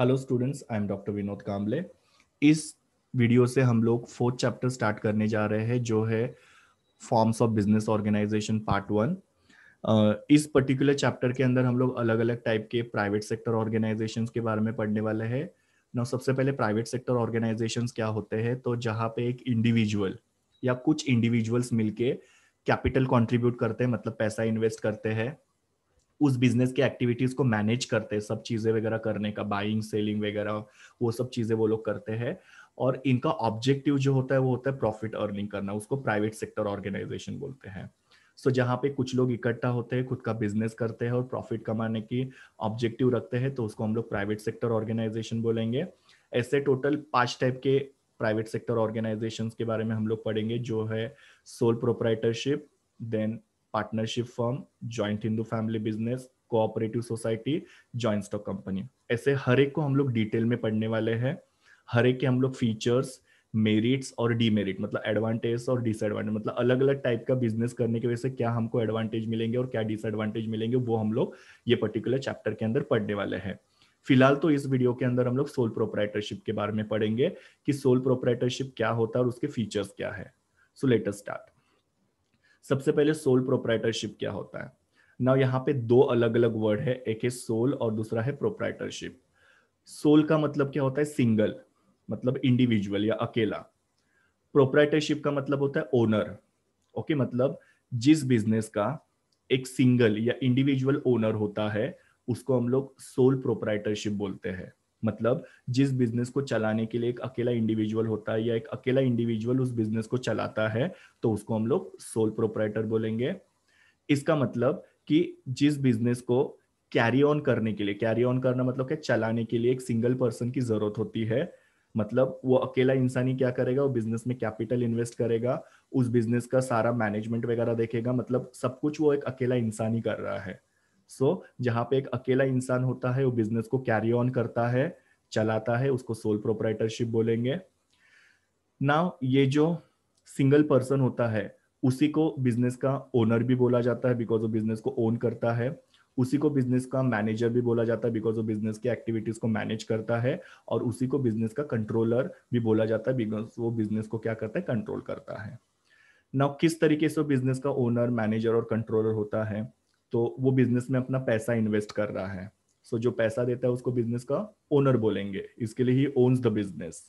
Hello students, I am doctor Vinod Kamble. इस video से हम लोग फोर्थ चैप्टर स्टार्ट करने जा रहे हैं जो है forms of business organisation part 1। इस पर्टिकुलर चैप्टर के अंदर हम लोग अलग अलग टाइप के प्राइवेट सेक्टर ऑर्गेनाइजेशंस के बारे में पढ़ने वाले हैं। ना सबसे पहले प्राइवेट सेक्टर ऑर्गेनाइजेशंस क्या होते हैं, तो जहाँ पे एक इंडिविजुअल या कुछ इंडिविजुअल्स मिलके कैपिटल कंट्रीब्यूट करते हैं, मतलब पैसा इन्वेस्ट करते हैं, उस बिजनेस के एक्टिविटीज को मैनेज करते हैं, सब चीजें वगैरह करने का, बाइंग सेलिंग वगैरह वो सब चीजें वो लोग करते हैं। और इनका ऑब्जेक्टिव जो होता है वो होता है प्रॉफिट अर्निंग करना, उसको प्राइवेट सेक्टर ऑर्गेनाइजेशन बोलते हैं। सो जहाँ पे कुछ लोग इकट्ठा होते हैं, खुद का बिजनेस करते हैं और प्रॉफिट कमाने की ऑब्जेक्टिव रखते हैं, तो उसको हम लोग प्राइवेट सेक्टर ऑर्गेनाइजेशन बोलेंगे। ऐसे टोटल 5 टाइप के प्राइवेट सेक्टर ऑर्गेनाइजेशन के बारे में हम लोग पढ़ेंगे, जो है sole proprietorship, then partnership firm, joint Hindu family business, cooperative society, joint stock company. ऐसे हर एक को हम लोग डिटेल में पढ़ने वाले हैं। हर एक के हम लोग फीचर्स, मेरिट्स और डीमेरिट, मतलब एडवांटेज और डिसएडवांटेज, मतलब अलग अलग टाइप का बिजनेस करने की वजह से क्या हमको एडवांटेज मिलेंगे और क्या डिसएडवांटेज मिलेंगे, वो हम लोग ये पर्टिकुलर चैप्टर के अंदर पढ़ने वाले हैं। फिलहाल तो इस वीडियो के अंदर हम लोग सोल प्रोप्राइटरशिप के बारे में पढ़ेंगे कि सोल प्रोप्राइटरशिप क्या होता है और उसके फीचर्स क्या है। So let us start. सबसे पहले सोल प्रोप्राइटरशिप क्या होता है ना, यहाँ पे दो अलग अलग वर्ड है, एक है सोल और दूसरा है प्रोप्राइटरशिप। सोल का मतलब क्या होता है, सिंगल, मतलब इंडिविजुअल या अकेला। प्रोप्राइटरशिप का मतलब होता है ओनर। ओके, मतलब जिस बिजनेस का एक सिंगल या इंडिविजुअल ओनर होता है उसको हम लोग सोल प्रोप्राइटरशिप बोलते हैं। मतलब जिस बिजनेस को चलाने के लिए एक अकेला इंडिविजुअल होता है या एक अकेला इंडिविजुअल उस बिजनेस को चलाता है, तो उसको हम लोग सोल प्रोप्राइटर बोलेंगे। इसका मतलब कि जिस बिजनेस को कैरी ऑन करने के लिए, कैरी ऑन करना मतलब क्या, चलाने के लिए एक सिंगल पर्सन की जरूरत होती है। मतलब वो अकेला इंसान ही क्या करेगा, वो बिजनेस में कैपिटल इन्वेस्ट करेगा, उस बिजनेस का सारा मैनेजमेंट वगैरह देखेगा, मतलब सब कुछ वो एक अकेला इंसान ही कर रहा है। जहां पे एक अकेला इंसान होता है वो बिजनेस को कैरी ऑन करता है, चलाता है, उसको सोल प्रोप्राइटरशिप बोलेंगे। नाउ ये जो सिंगल पर्सन होता है उसी को बिजनेस का ओनर भी बोला जाता है, बिकॉज वो बिजनेस को ओन करता है। उसी को बिजनेस का मैनेजर भी बोला जाता है, बिकॉज वो बिजनेस की एक्टिविटीज को मैनेज करता है। और उसी को बिजनेस का कंट्रोलर भी बोला जाता है, बिकॉज वो बिजनेस को क्या करता है, कंट्रोल करता है। नाउ किस तरीके से बिजनेस का ओनर, मैनेजर और कंट्रोलर होता है, तो वो बिजनेस में अपना पैसा इन्वेस्ट कर रहा है। जो पैसा देता है उसको बिजनेस का ओनर बोलेंगे, इसके लिए ही ओन्स द बिजनेस।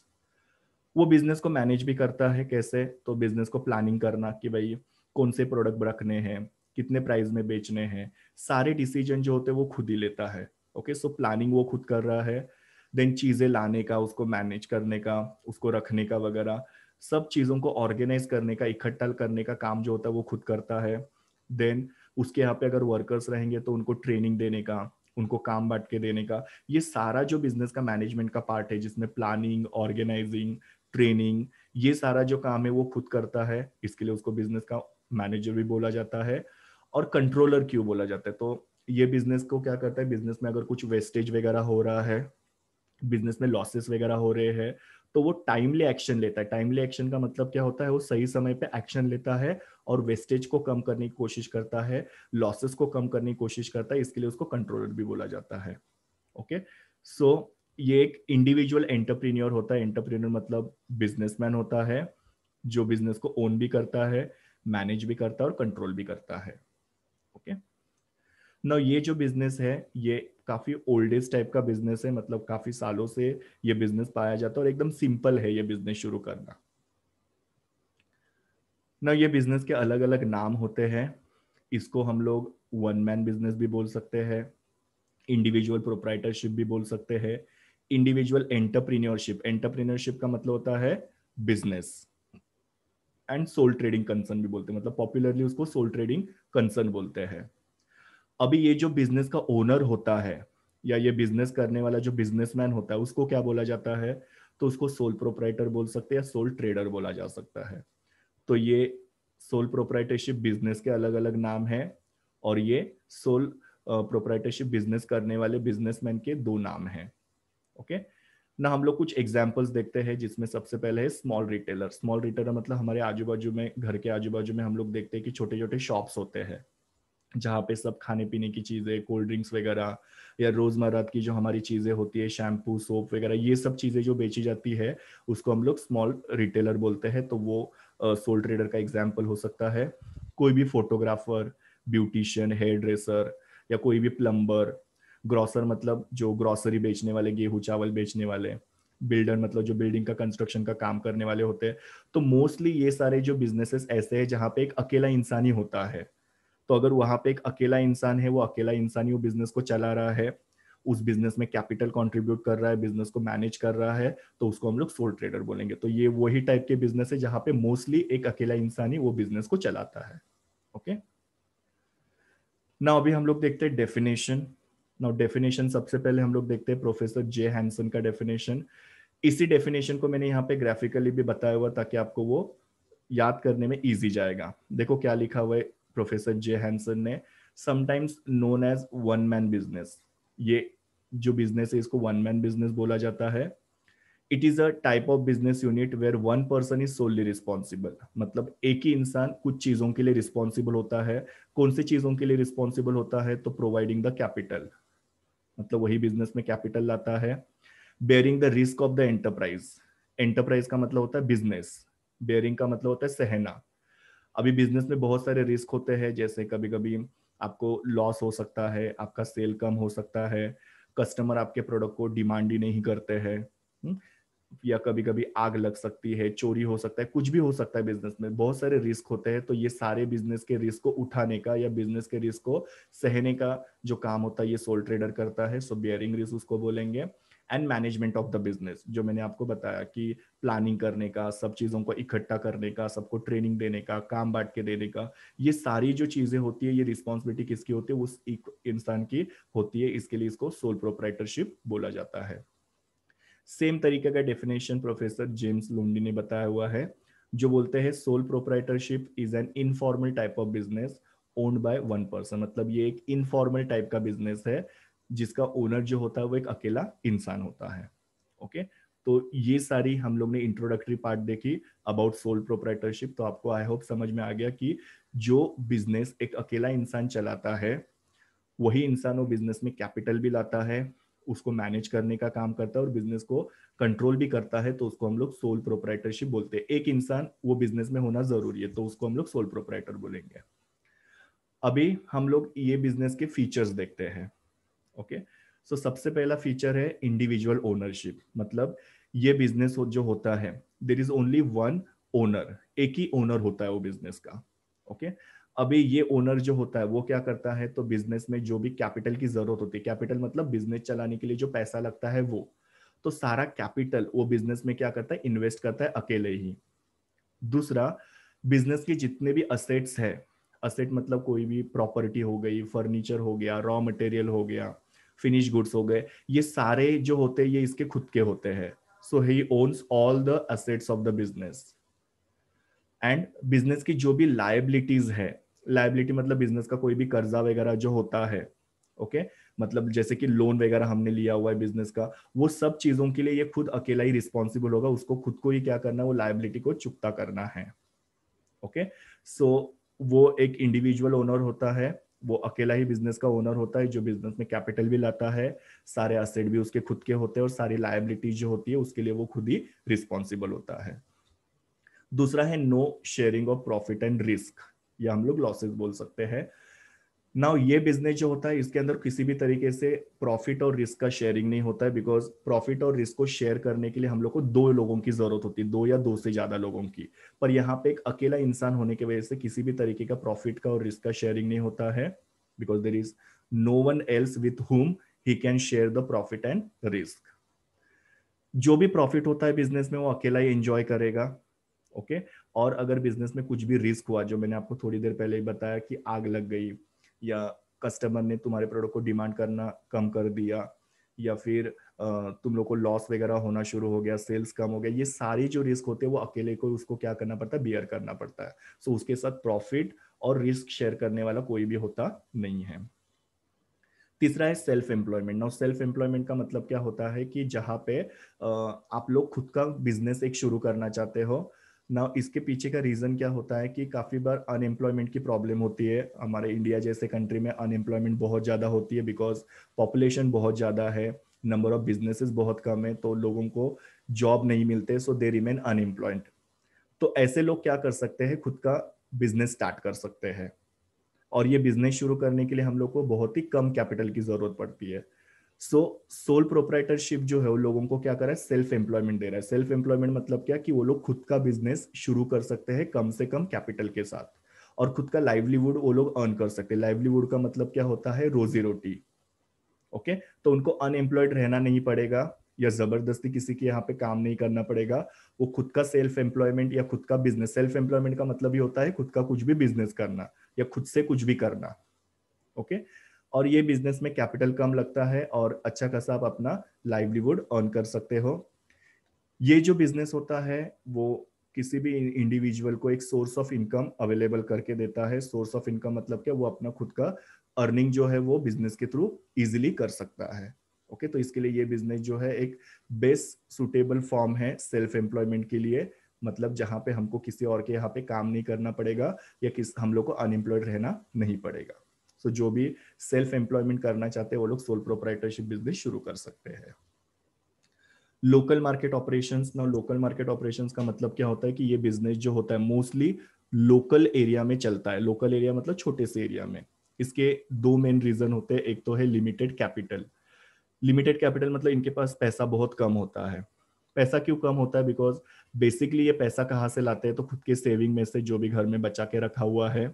वो बिजनेस को मैनेज भी करता है, कैसे, तो बिजनेस को प्लानिंग करना कि भाई कौन से प्रोडक्ट रखने हैं, कितने प्राइस में बेचने हैं, सारे डिसीजन जो होते हैं वो खुद ही लेता है। ओके, प्लानिंग वो खुद कर रहा है। देन चीजें लाने का, उसको मैनेज करने का, उसको रखने का वगैरह, सब चीजों को ऑर्गेनाइज करने का, इकट्ठा करने का काम जो होता है वो खुद करता है। देन उसके यहाँ पे अगर वर्कर्स रहेंगे तो उनको ट्रेनिंग देने का, उनको काम बांट के देने का, ये सारा जो बिजनेस का मैनेजमेंट का पार्ट है, जिसमें प्लानिंग, ऑर्गेनाइजिंग, ट्रेनिंग, ये सारा जो काम है वो खुद करता है। इसके लिए उसको बिजनेस का मैनेजर भी बोला जाता है। और कंट्रोलर क्यों बोला जाता है, तो ये बिजनेस को क्या करता है, बिजनेस में अगर कुछ वेस्टेज वगैरह हो रहा है, बिजनेस में लॉसेस वगैरह हो रहे हैं, तो वो टाइमली एक्शन लेता है। टाइमली एक्शन का मतलब क्या होता है, वो सही समय पे एक्शन लेता है और वेस्टेज को कम करने की कोशिश करता है, लॉसेस को कम करने की कोशिश करता है। इसके लिए उसको कंट्रोलर भी बोला जाता है। ओके, सो ये एक इंडिविजुअल एंटरप्रेन्योर होता है। एंटरप्रेन्योर मतलब बिजनेसमैन होता है जो बिजनेस को ओन भी करता है, मैनेज भी करता है और कंट्रोल भी करता है। ओके, ना ये जो बिजनेस है ये काफी ओल्डेस्ट टाइप का बिजनेस है, मतलब काफी सालों से ये बिजनेस पाया जाता है और एकदम सिंपल है ये बिजनेस शुरू करना। ना ये बिजनेस के अलग अलग नाम होते हैं। इसको हम लोग वन मैन बिजनेस भी बोल सकते हैं, इंडिविजुअल प्रोप्राइटरशिप भी बोल सकते हैं, इंडिविजुअल एंटरप्रीनियोरशिप, एंटरप्रीनियोरशिप का मतलब होता है business, and sole trading concern भी बोलते हैं, मतलब पॉपुलरली उसको सोल ट्रेडिंग कंसर्न बोलते हैं। अभी ये जो बिजनेस का ओनर होता है या ये बिजनेस करने वाला जो बिजनेसमैन होता है उसको क्या बोला जाता है, तो उसको सोल प्रोप्राइटर बोल सकते हैं या सोल ट्रेडर बोला जा सकता है। तो ये सोल प्रोप्राइटरशिप बिजनेस के अलग अलग नाम है और ये सोल प्रोप्राइटरशिप बिजनेस करने वाले बिजनेसमैन के दो नाम हैं। ओके, ना हम लोग कुछ एग्जांपल्स देखते हैं, जिसमें सबसे पहले है स्मॉल रिटेलर। स्मॉल रिटेलर मतलब हमारे आजू बाजू में, घर के आजू बाजू में हम लोग देखते हैं कि छोटे छोटे शॉप्स होते हैं। जहाँ पे सब खाने पीने की चीज़ें, कोल्ड ड्रिंक्स वगैरह या रोज़मर्रा की जो हमारी चीज़ें होती है, शैम्पू, सोप वगैरह, ये सब चीज़ें जो बेची जाती है, उसको हम लोग स्मॉल रिटेलर बोलते हैं। तो वो सोल ट्रेडर का एग्जाम्पल हो सकता है। कोई भी फोटोग्राफर, ब्यूटिशियन, हेयर ड्रेसर या कोई भी प्लम्बर, ग्रोसर मतलब जो ग्रोसरी बेचने वाले, गेहूँ चावल बेचने वाले, बिल्डर मतलब जो बिल्डिंग का कंस्ट्रक्शन का काम करने वाले होते हैं। तो मोस्टली ये सारे जो बिजनेसेस ऐसे हैं जहाँ पे एक अकेला इंसान ही होता है। तो अगर वहां पे एक अकेला इंसान है, वो अकेला इंसान ही वो बिजनेस को चला रहा है, उस बिजनेस में कैपिटल कंट्रीब्यूट कर रहा है, बिजनेस को मैनेज कर रहा है, तो उसको हम लोग सोल ट्रेडर बोलेंगे। तो ये वही टाइप के बिजनेस है जहां पे मोस्टली एक अकेला इंसान ही वो बिजनेस को चलाता है। ओके, ना अभी हम लोग देखते हैं डेफिनेशन। नाउ डेफिनेशन सबसे पहले हम लोग देखते हैं प्रोफेसर जे हैंसन का डेफिनेशन। इसी डेफिनेशन को मैंने यहाँ पे ग्राफिकली भी बताया हुआ ताकि आपको वो याद करने में इजी जाएगा। देखो क्या लिखा हुआ है प्रोफेसर जे हैंसन ने। Sometimes known as one man business, ये जो बिजनेस है इसको वन मैन बिजनेस बोला जाता है। It is a type of business unit where one person is solely responsible, मतलब एक ही इंसान कुछ चीजों के लिए रिस्पॉन्सिबल होता है। कौन सी चीजों के लिए रिस्पॉन्सिबल होता है? तो प्रोवाइडिंग द कैपिटल, मतलब वही बिजनेस में कैपिटल लाता है। Bearing the risk of the enterprise, enterprise का मतलब होता है बिजनेस, बेयरिंग का मतलब होता है सहना। अभी बिजनेस में बहुत सारे रिस्क होते हैं, जैसे कभी कभी आपको लॉस हो सकता है, आपका सेल कम हो सकता है, कस्टमर आपके प्रोडक्ट को डिमांड ही नहीं करते हैं, या कभी कभी आग लग सकती है, चोरी हो सकता है, कुछ भी हो सकता है। बिजनेस में बहुत सारे रिस्क होते हैं। तो ये सारे बिजनेस के रिस्क को उठाने का या बिजनेस के रिस्क को सहने का जो काम होता है ये सोल ट्रेडर करता है। सो बियरिंग रिस्क उसको बोलेंगे। And management of the business, जो मैंने आपको बताया कि प्लानिंग करने का, सब चीजों को इकट्ठा करने का, सबको ट्रेनिंग देने का, काम बांट के देने का, ये सारी जो चीजें होती है, ये रिस्पॉन्सिबिलिटी किसकी होती है? उस एक इंसान की होती है। इसके लिए इसको सोल प्रोप्राइटरशिप बोला जाता है। सेम तरीके का डेफिनेशन प्रोफेसर जेम्स लुंडी ने बताया हुआ है, जो बोलते हैं sole proprietorship is an informal type of business owned by one person, मतलब ये एक इनफॉर्मल टाइप का बिजनेस है जिसका ओनर जो होता है वो एक अकेला इंसान होता है। ओके, तो ये सारी हम लोग ने इंट्रोडक्टरी पार्ट देखी अबाउट सोल प्रोप्राइटरशिप। तो आपको आई होप समझ में आ गया कि जो बिजनेस एक अकेला इंसान चलाता है, वही इंसान वो बिजनेस में कैपिटल भी लाता है, उसको मैनेज करने का काम करता है और बिजनेस को कंट्रोल भी करता है। तो उसको हम लोग सोल प्रोप्राइटरशिप बोलते हैं। एक इंसान वो बिजनेस में होना जरूरी है, तो उसको हम लोग सोल प्रोप्राइटर बोलेंगे। अभी हम लोग ये बिजनेस के फीचर्स देखते हैं। ओके, सो सबसे पहला फीचर है इंडिविजुअल ओनरशिप, मतलब ये बिजनेस जो होता है, there is only one owner, एक ही ओनर होता है वो बिजनेस का। ओके, अभी ये ओनर जो होता है वो क्या करता है? तो बिजनेस में जो भी कैपिटल की जरूरत होती है, कैपिटल मतलब बिजनेस चलाने के लिए जो पैसा लगता है वो, तो सारा कैपिटल वो बिजनेस में क्या करता है? इन्वेस्ट करता है अकेले ही। दूसरा, बिजनेस के जितने भी असेट्स है, असेट मतलब कोई भी प्रॉपर्टी हो गई, फर्नीचर हो गया, रॉ मटेरियल हो गया, फिनिश गुड्स हो गए, ये सारे जो होते हैं ये इसके खुद के होते हैं। So he owns all the assets of the business. And business की जो भी लायबिलिटीज है, लायबिलिटी मतलब बिजनेस का कोई भी कर्जा वगैरह जो होता है, ओके, मतलब जैसे कि लोन वगैरह हमने लिया हुआ है बिजनेस का, वो सब चीजों के लिए ये खुद अकेला ही रिस्पॉन्सिबल होगा, उसको खुद को ही क्या करना है? वो लायबिलिटी को चुकता करना है। ओके, सो वो एक इंडिविजुअल ओनर होता है, वो अकेला ही बिजनेस का ओनर होता है, जो बिजनेस में कैपिटल भी लाता है, सारे एसेट भी उसके खुद के होते हैं और सारी लायबिलिटीज जो होती है उसके लिए वो खुद ही रिस्पॉन्सिबल होता है। दूसरा है no sharing of profit and risk, या हम लोग लॉसेस बोल सकते हैं। नाउ ये बिजनेस जो होता है इसके अंदर किसी भी तरीके से प्रॉफिट और रिस्क का शेयरिंग नहीं होता है, बिकॉज प्रॉफिट और रिस्क को शेयर करने के लिए हम लोग को दो लोगों की जरूरत होती है, दो या दो से ज्यादा लोगों की। पर यहाँ पे एक अकेला इंसान होने की वजह से किसी भी तरीके का प्रॉफिट का और रिस्क का शेयरिंग नहीं होता है, because there is no one else with whom he can share the profit and risk. जो भी प्रॉफिट होता है बिजनेस में वो अकेला ही एंजॉय करेगा। ओके, और अगर बिजनेस में कुछ भी रिस्क हुआ, जो मैंने आपको थोड़ी देर पहले ही बताया कि आग लग गई, या कस्टमर ने तुम्हारे प्रोडक्ट को डिमांड करना कम कर दिया, या फिर तुम लोग को लॉस वगैरह होना शुरू हो गया, सेल्स कम हो गया, ये सारी जो रिस्क होते हैं वो अकेले को उसको क्या करना पड़ता है? बियर करना पड़ता है। सो उसके साथ प्रॉफिट और रिस्क शेयर करने वाला कोई भी होता नहीं है। तीसरा है self employment. Now self employment का मतलब क्या होता है कि जहाँ पे आप लोग खुद का बिजनेस एक शुरू करना चाहते हो, ना इसके पीछे का रीजन क्या होता है कि काफी बार अनएम्प्लॉयमेंट की प्रॉब्लम होती है। हमारे इंडिया जैसे कंट्री में अनएम्प्लॉयमेंट बहुत ज्यादा होती है बिकॉज पॉपुलेशन बहुत ज्यादा है, नंबर ऑफ बिजनेसेस बहुत कम है, तो लोगों को जॉब नहीं मिलते, सो दे रिमेन अनएम्प्लॉयड। तो ऐसे लोग क्या कर सकते हैं, खुद का बिजनेस स्टार्ट कर सकते हैं। और ये बिजनेस शुरू करने के लिए हम लोग को बहुत ही कम कैपिटल की जरूरत पड़ती है। सो सोल प्रोप्राइटरशिप जो है वो लोगों को क्या कर रहा है, सेल्फ एम्प्लॉयमेंट दे रहा है। सेल्फ एम्प्लॉयमेंट मतलब क्या, कि वो लोग खुद का बिजनेस शुरू कर सकते हैं कम से कम कैपिटल के साथ, और खुद का लाइवलीहुड वो लोग अर्न कर सकते हैं। लाइवलीहुड का मतलब क्या होता है, रोजी रोटी। ओके, तो उनको अनएम्प्लॉयड रहना नहीं पड़ेगा या जबरदस्ती किसी के यहाँ पे काम नहीं करना पड़ेगा। वो खुद का सेल्फ एम्प्लॉयमेंट या खुद का बिजनेस, सेल्फ एम्प्लॉयमेंट का मतलब ही होता है खुद का कुछ भी बिजनेस करना या खुद से कुछ भी करना। ओके, और ये बिजनेस में कैपिटल कम लगता है और अच्छा खासा आप अपना लाइवलीहुड अर्न कर सकते हो। ये जो बिजनेस होता है वो किसी भी इंडिविजुअल को एक सोर्स ऑफ इनकम अवेलेबल करके देता है। सोर्स ऑफ इनकम मतलब क्या, वो अपना खुद का अर्निंग जो है वो बिजनेस के थ्रू इजिली कर सकता है। ओके, तो इसके लिए ये बिजनेस जो है एक बेस्ट सुटेबल फॉर्म है सेल्फ एम्प्लॉयमेंट के लिए। मतलब जहां पे हमको किसी और के यहाँ पे काम नहीं करना पड़ेगा या हम लोग को अनएम्प्लॉयड रहना नहीं पड़ेगा। सो जो भी सेल्फ एम्प्लॉयमेंट करना चाहते हैं वो लोग सोल प्रोप्राइटरशिप बिजनेस शुरू कर सकते हैं। लोकल मार्केट ऑपरेशंस, ना लोकल मार्केट ऑपरेशंस का मतलब क्या होता है कि ये बिजनेस जो होता है मोस्टली लोकल एरिया में चलता है। लोकल एरिया मतलब छोटे से एरिया में। इसके दो मेन रीजन होते हैं। एक तो है लिमिटेड कैपिटल। लिमिटेड कैपिटल मतलब इनके पास पैसा बहुत कम होता है। पैसा क्यों कम होता है, बिकॉज बेसिकली ये पैसा कहाँ से लाते हैं, तो खुद के सेविंग में से जो भी घर में बचा के रखा हुआ है,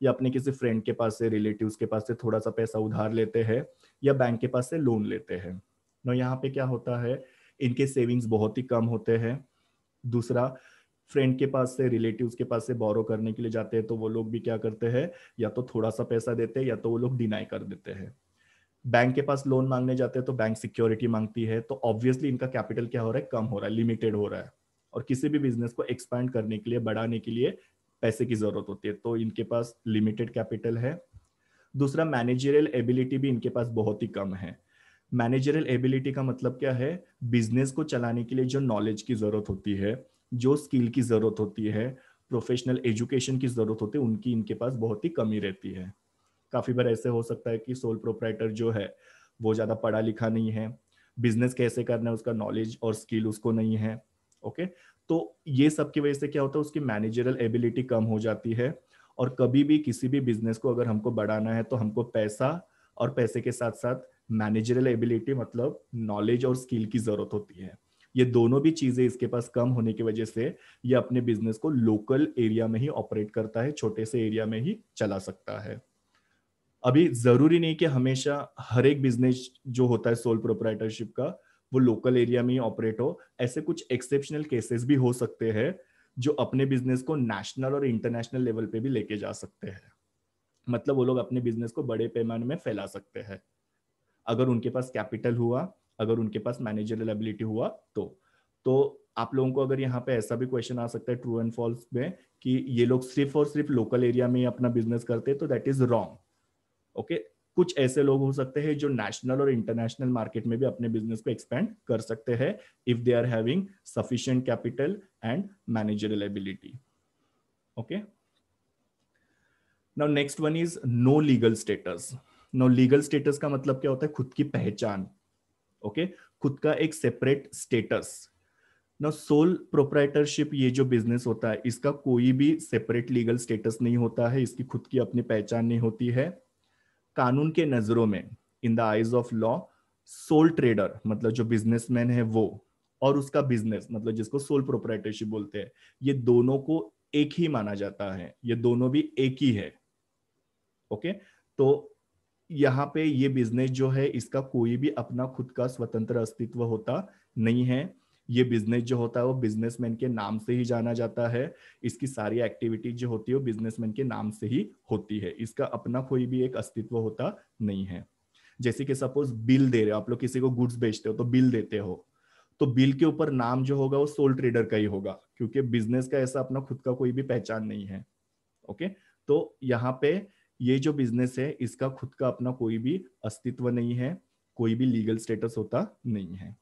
या अपने किसी फ्रेंड के पास से, रिलेटिव्स के पास से थोड़ा सा पैसा उधार लेते हैं, या बैंक के पास से लोन लेते हैं। ना यहाँ पे क्या होता है, इनके सेविंग्स बहुत ही कम होते हैं। दूसरा, फ्रेंड के पास से, रिलेटिव्स के पास से बोरो करने के लिए जाते हैं तो वो लोग भी क्या करते हैं, या तो थोड़ा सा पैसा देते हैं या तो वो लोग डिनाई कर देते हैं। बैंक के पास लोन मांगने जाते हैं तो बैंक सिक्योरिटी मांगती है, तो ऑब्वियसली इनका कैपिटल क्या हो रहा है, कम हो रहा है, लिमिटेड हो रहा है। और किसी भी बिजनेस को एक्सपैंड करने के लिए, बढ़ाने के लिए पैसे की जरूरत होती है, तो इनके पास लिमिटेड कैपिटल है। दूसरा, मैनेजरियल एबिलिटी भी इनके पास बहुत ही कम है। मैनेजरियल एबिलिटी का मतलब क्या है, बिजनेस को चलाने के लिए जो नॉलेज की जरूरत होती है, जो स्किल की जरूरत होती है, प्रोफेशनल एजुकेशन की जरूरत होती है, उनकी इनके पास बहुत ही कमी रहती है। काफी बार ऐसे हो सकता है कि सोल प्रोप्राइटर जो है वो ज्यादा पढ़ा लिखा नहीं है, बिजनेस कैसे करना है उसका नॉलेज और स्किल उसको नहीं है। ओके, तो ये सब की वजह से क्या होता है, उसकी मैनेजरल एबिलिटी कम हो जाती है। और कभी भी किसी भी बिजनेस को अगर हमको बढ़ाना है तो हमको पैसा, और पैसे के साथ साथ मैनेजरल एबिलिटी मतलब नॉलेज और स्किल की जरूरत होती है। ये दोनों भी चीजें इसके पास कम होने की वजह से ये अपने बिजनेस को लोकल एरिया में ही ऑपरेट करता है, छोटे से एरिया में ही चला सकता है। अभी जरूरी नहीं कि हमेशा हर एक बिजनेस जो होता है सोल प्रोप्राइटरशिप का वो लोकल एरिया में ही ऑपरेट हो। ऐसे कुछ एक्सेप्शनल केसेस भी हो सकते हैं जो अपने बिजनेस को नेशनल और इंटरनेशनल लेवल पे भी लेके जा सकते हैं। मतलब वो लोग अपने बिजनेस को बड़े पैमाने में फैला सकते हैं अगर उनके पास कैपिटल हुआ, अगर उनके पास मैनेजरियल एबिलिटी हुआ। तो आप लोगों को अगर यहाँ पे ऐसा भी क्वेश्चन आ सकता है ट्रू एंड फॉल्स में कि ये लोग सिर्फ और सिर्फ लोकल एरिया में ही अपना बिजनेस करते हैं, तो दैट इज रॉन्ग। ओके, कुछ ऐसे लोग हो सकते हैं जो नेशनल और इंटरनेशनल मार्केट में भी अपने बिजनेस को एक्सपेंड कर सकते हैं if they are having sufficient capital and managerial ability. Okay, now next one is no legal status. No legal status का मतलब क्या होता है, खुद की पहचान। ओके, खुद का एक सेपरेट स्टेटस। ना सोल प्रोप्राइटरशिप ये जो बिजनेस होता है इसका कोई भी सेपरेट लीगल स्टेटस नहीं होता है, इसकी खुद की अपनी पहचान नहीं होती है। कानून के नजरों में, in the eyes of law, soul trader मतलब जो बिजनेसमैन है वो, और उसका बिजनेस मतलब जिसको सोल प्रोप्राइटरशिप बोलते हैं, ये दोनों को एक ही माना जाता है, ये दोनों भी एक ही है। ओके, तो यहाँ पे ये बिजनेस जो है इसका कोई भी अपना खुद का स्वतंत्र अस्तित्व होता नहीं है। ये बिजनेस जो होता है वो बिजनेसमैन के नाम से ही जाना जाता है। इसकी सारी एक्टिविटीज जो होती है वो बिजनेसमैन के नाम से ही होती है, इसका अपना कोई भी एक अस्तित्व होता नहीं है। जैसे कि सपोज बिल दे रहे हो आप लोग, किसी को गुड्स बेचते हो तो बिल देते हो, तो बिल के ऊपर नाम जो होगा वो सोल ट्रेडर का ही होगा, क्योंकि बिजनेस का ऐसा अपना खुद का कोई भी पहचान नहीं है। ओके, तो यहाँ पे ये जो बिजनेस है इसका खुद का अपना कोई भी अस्तित्व नहीं है, कोई भी लीगल स्टेटस होता नहीं है।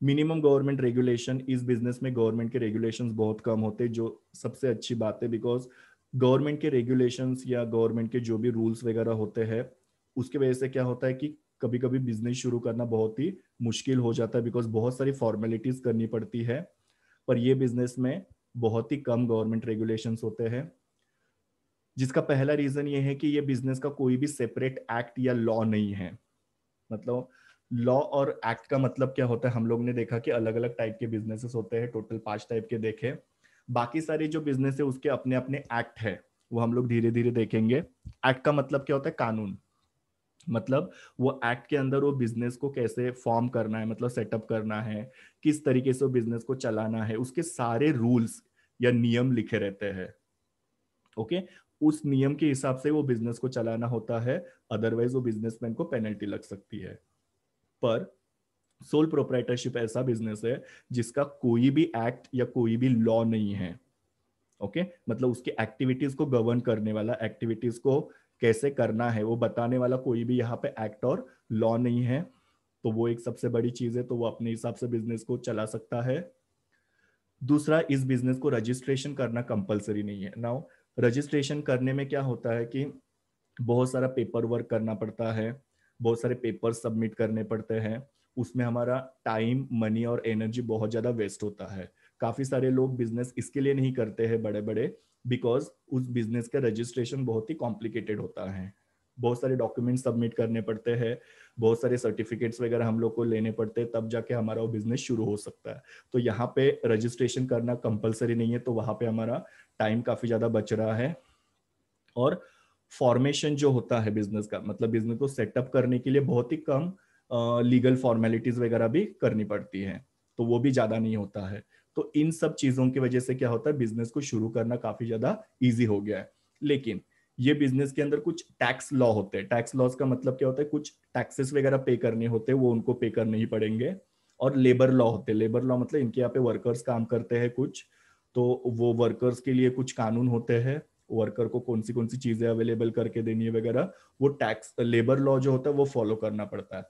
मिनिमम गवर्नमेंट रेगुलेशन, इस बिजनेस में गवर्नमेंट के रेगुलेशंस बहुत कम होते हैं, जो सबसे अच्छी बात है, बिकॉज गवर्नमेंट के रेगुलेशंस या गवर्नमेंट के जो भी रूल्स वगैरह होते हैं उसकी वजह से क्या होता है कि कभी कभी बिजनेस शुरू करना बहुत ही मुश्किल हो जाता है, बिकॉज बहुत सारी फॉर्मेलिटीज करनी पड़ती है। पर ये बिजनेस में बहुत ही कम गवर्नमेंट रेगुलेशंस होते हैं, जिसका पहला रीजन ये है कि ये बिजनेस का कोई भी सेपरेट एक्ट या लॉ नहीं है। मतलब लॉ और एक्ट का मतलब क्या होता है, हम लोग ने देखा कि अलग अलग टाइप के बिजनेसेस होते हैं, टोटल 5 टाइप के देखे। बाकी सारे जो बिजनेस है उसके अपने अपने एक्ट है, वो हम लोग धीरे धीरे देखेंगे। एक्ट का मतलब क्या होता है, कानून। मतलब वो एक्ट के अंदर वो बिजनेस को कैसे फॉर्म करना है, मतलब सेटअप करना है, किस तरीके से वो बिजनेस को चलाना है, उसके सारे रूल्स या नियम लिखे रहते हैं। ओके, उस नियम के हिसाब से वो बिजनेस को चलाना होता है, अदरवाइज वो बिजनेसमैन को पेनल्टी लग सकती है। पर सोल प्रोप्राइटरशिप ऐसा बिजनेस है जिसका कोई भी एक्ट या कोई भी लॉ नहीं है। ओके, मतलब उसकी एक्टिविटीज को गवर्न करने वाला, एक्टिविटीज को कैसे करना है वो बताने वाला कोई भी यहाँ पे एक्ट और लॉ नहीं है। तो वो एक सबसे बड़ी चीज है, तो वो अपने हिसाब से बिजनेस को चला सकता है। दूसरा, इस बिजनेस को रजिस्ट्रेशन करना कंपलसरी नहीं है। नाउ रजिस्ट्रेशन करने में क्या होता है कि बहुत सारा पेपर वर्क करना पड़ता है, बहुत सारे पेपर सबमिट करने पड़ते हैं, उसमें हमारा टाइम, मनी और एनर्जी बहुत ज़्यादा वेस्ट होता है। काफ़ी सारे लोग बिजनेस इसके लिए नहीं करते हैं बड़े बड़े, बिकॉज उस बिजनेस का रजिस्ट्रेशन बहुत ही कॉम्प्लिकेटेड होता है, बहुत सारे डॉक्यूमेंट सबमिट करने पड़ते हैं, बहुत सारे सर्टिफिकेट्स वगैरह हम लोग को लेने पड़ते हैं, तब जाके हमारा वो बिजनेस शुरू हो सकता है। तो यहाँ पे रजिस्ट्रेशन करना कंपलसरी नहीं है, तो वहाँ पे हमारा टाइम काफ़ी ज़्यादा बच रहा है। और फॉर्मेशन जो होता है बिजनेस का, मतलब बिजनेस को सेटअप करने के लिए बहुत ही कम लीगल फॉर्मेलिटीज वगैरह भी करनी पड़ती है, तो वो भी ज्यादा नहीं होता है। तो इन सब चीजों की वजह से क्या होता है, बिजनेस को शुरू करना काफी ज्यादा इजी हो गया है। लेकिन ये बिजनेस के अंदर कुछ टैक्स लॉ होते हैं। टैक्स लॉज का मतलब क्या होता है, कुछ टैक्सेस वगैरह पे करने होते हैं, वो उनको पे करने ही पड़ेंगे। और लेबर लॉ होते हैं। लेबर लॉ मतलब इनके यहाँ पे वर्कर्स काम करते हैं कुछ, तो वो वर्कर्स के लिए कुछ कानून होते हैं, वर्कर को कौन सी चीजें अवेलेबल करके देनी है वगैरह, वो टैक्स लेबर लॉ जो होता है वो फॉलो करना पड़ता है।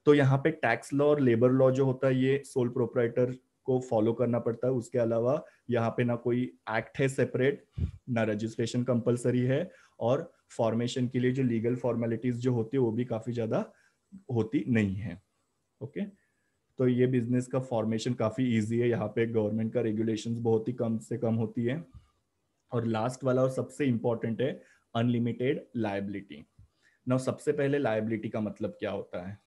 तो यहाँ पे टैक्स लॉ और लेबर लॉ जो होता है ये सोल प्रोप्राइटर को फॉलो करना पड़ता है। उसके अलावा यहाँ पे ना कोई एक्ट है सेपरेट, ना रजिस्ट्रेशन कंपलसरी है, और फॉर्मेशन के लिए जो लीगल फॉर्मेलिटीज जो होती है वो भी काफी ज्यादा होती नहीं है। ओके, तो ये बिजनेस का फॉर्मेशन काफी इजी है, यहाँ पे गवर्नमेंट का रेगुलेशंस बहुत ही कम से कम होती है। और लास्ट वाला और सबसे इंपॉर्टेंट है अनलिमिटेड लायबिलिटी। नाउ सबसे पहले लायबिलिटी का मतलब क्या होता है।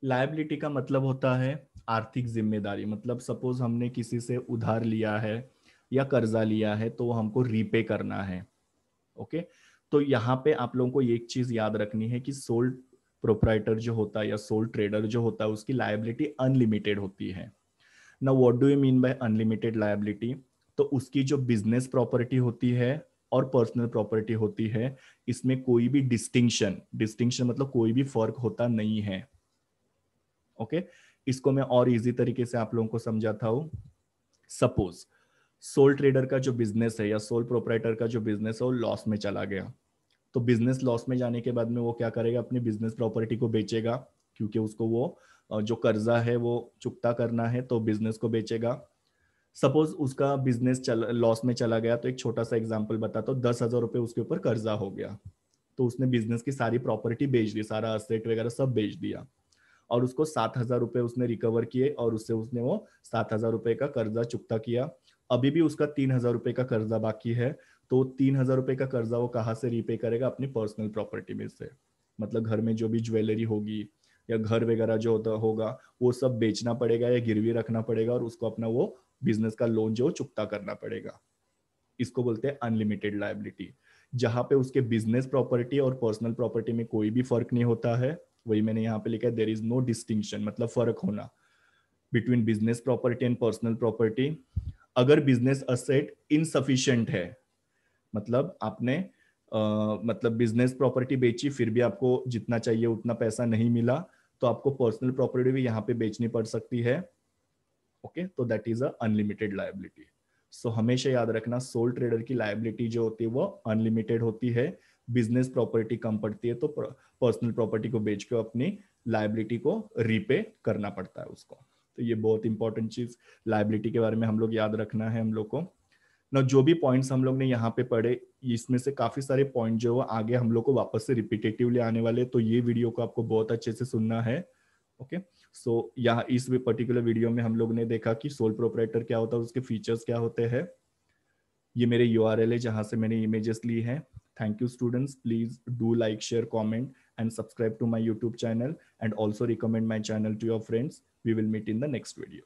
लायबिलिटी का मतलब होता है आर्थिक जिम्मेदारी। मतलब सपोज हमने किसी से उधार लिया है या कर्जा लिया है, तो वो हमको रीपे करना है। ओके, तो यहाँ पे आप लोगों को एक चीज याद रखनी है कि सोल प्रोप्राइटर जो होता है या सोल ट्रेडर जो होता है उसकी लायबिलिटी अनलिमिटेड होती है। ना what do you mean by unlimited liability, तो उसकी जो बिजनेस प्रॉपर्टी होती है और पर्सनल प्रॉपर्टी होती है, इसमें कोई भी डिस्टिंक्शन, डिस्टिंक्शन मतलब कोई भी फर्क होता नहीं है। ओके, इसको मैं और इजी तरीके से आप लोगों को समझाता हूं। सपोज सोल ट्रेडर का जो बिजनेस है या सोल प्रोप्राइटर का जो बिजनेस है वो लॉस में चला गया, तो बिजनेस लॉस में जाने के बाद में वो क्या करेगा, अपनी बिजनेस प्रॉपर्टी को बेचेगा, क्योंकि उसको वो जो कर्जा है वो चुकता करना है, तो बिजनेस को बेचेगा। सपोज उसका बिजनेस लॉस में चला गया, तो एक छोटा सा एग्जांपल बताता हूँ, 10,000 रुपये उसके ऊपर कर्जा हो गया, तो उसने बिजनेस की सारी प्रॉपर्टी बेच दी, सारा असेट वगैरह सब बेच दिया, और उसको 7,000 रुपये उसने रिकवर किए, और उससे उसने वो 7,000 रुपये का कर्जा चुकता किया। अभी भी उसका 3,000 रुपये का कर्जा बाकी है, तो 3,000 रुपये का कर्जा वो कहाँ से रीपे करेगा, अपनी पर्सनल प्रॉपर्टी में से। मतलब घर में जो भी ज्वेलरी होगी या घर वगैरह जो होता होगा वो सब बेचना पड़ेगा या गिरवी रखना पड़ेगा, और उसको अपना वो बिजनेस का लोन जो चुकता करना पड़ेगा। इसको बोलते हैं अनलिमिटेड लायबिलिटी, जहां पे उसके बिजनेस प्रॉपर्टी और पर्सनल प्रॉपर्टी में कोई भी फर्क नहीं होता है। वही मैंने यहाँ पे लिखा है, देयर इज नो डिस्टिंक्शन, मतलब फर्क होना between business property and personal property. अगर बिजनेस असेट इनसफिशिएंट है, मतलब आपने मतलब बिजनेस प्रॉपर्टी बेची फिर भी आपको जितना चाहिए उतना पैसा नहीं मिला, तो आपको पर्सनल प्रॉपर्टी भी यहाँ पे बेचनी पड़ सकती है। ओके, तो that is a unlimited liability. So हमेशा याद रखना, सोल ट्रेडर की लायबिलिटी जो होती है वो अनलिमिटेड होती है। बिजनेस प्रॉपर्टी कम पड़ती है, तो पर्सनल प्रॉपर्टी को बेच के अपनी लायबिलिटी को रीपे करना पड़ता है उसको। तो ये बहुत इंपॉर्टेंट चीज, लाइबिलिटी के बारे में हम लोग याद रखना है हम लोग को ना। जो भी पॉइंट्स हम लोग ने यहाँ पे पढ़े, इसमें से काफी सारे पॉइंट जो है आगे हम लोग को वापस से रिपीटेटिवली आने वाले, तो ये वीडियो को आपको बहुत अच्छे से सुनना है। ओके, सो यहाँ इस पर्टिकुलर वीडियो में हम लोग ने देखा कि सोल प्रोपराइटर क्या होता है, उसके फीचर्स क्या होते हैं। ये मेरे URL है जहां से मैंने इमेजेस ली है। Thank you students, please do like, share, comment and subscribe to my YouTube channel, and also recommend my channel to your friends. We will meet in the next video.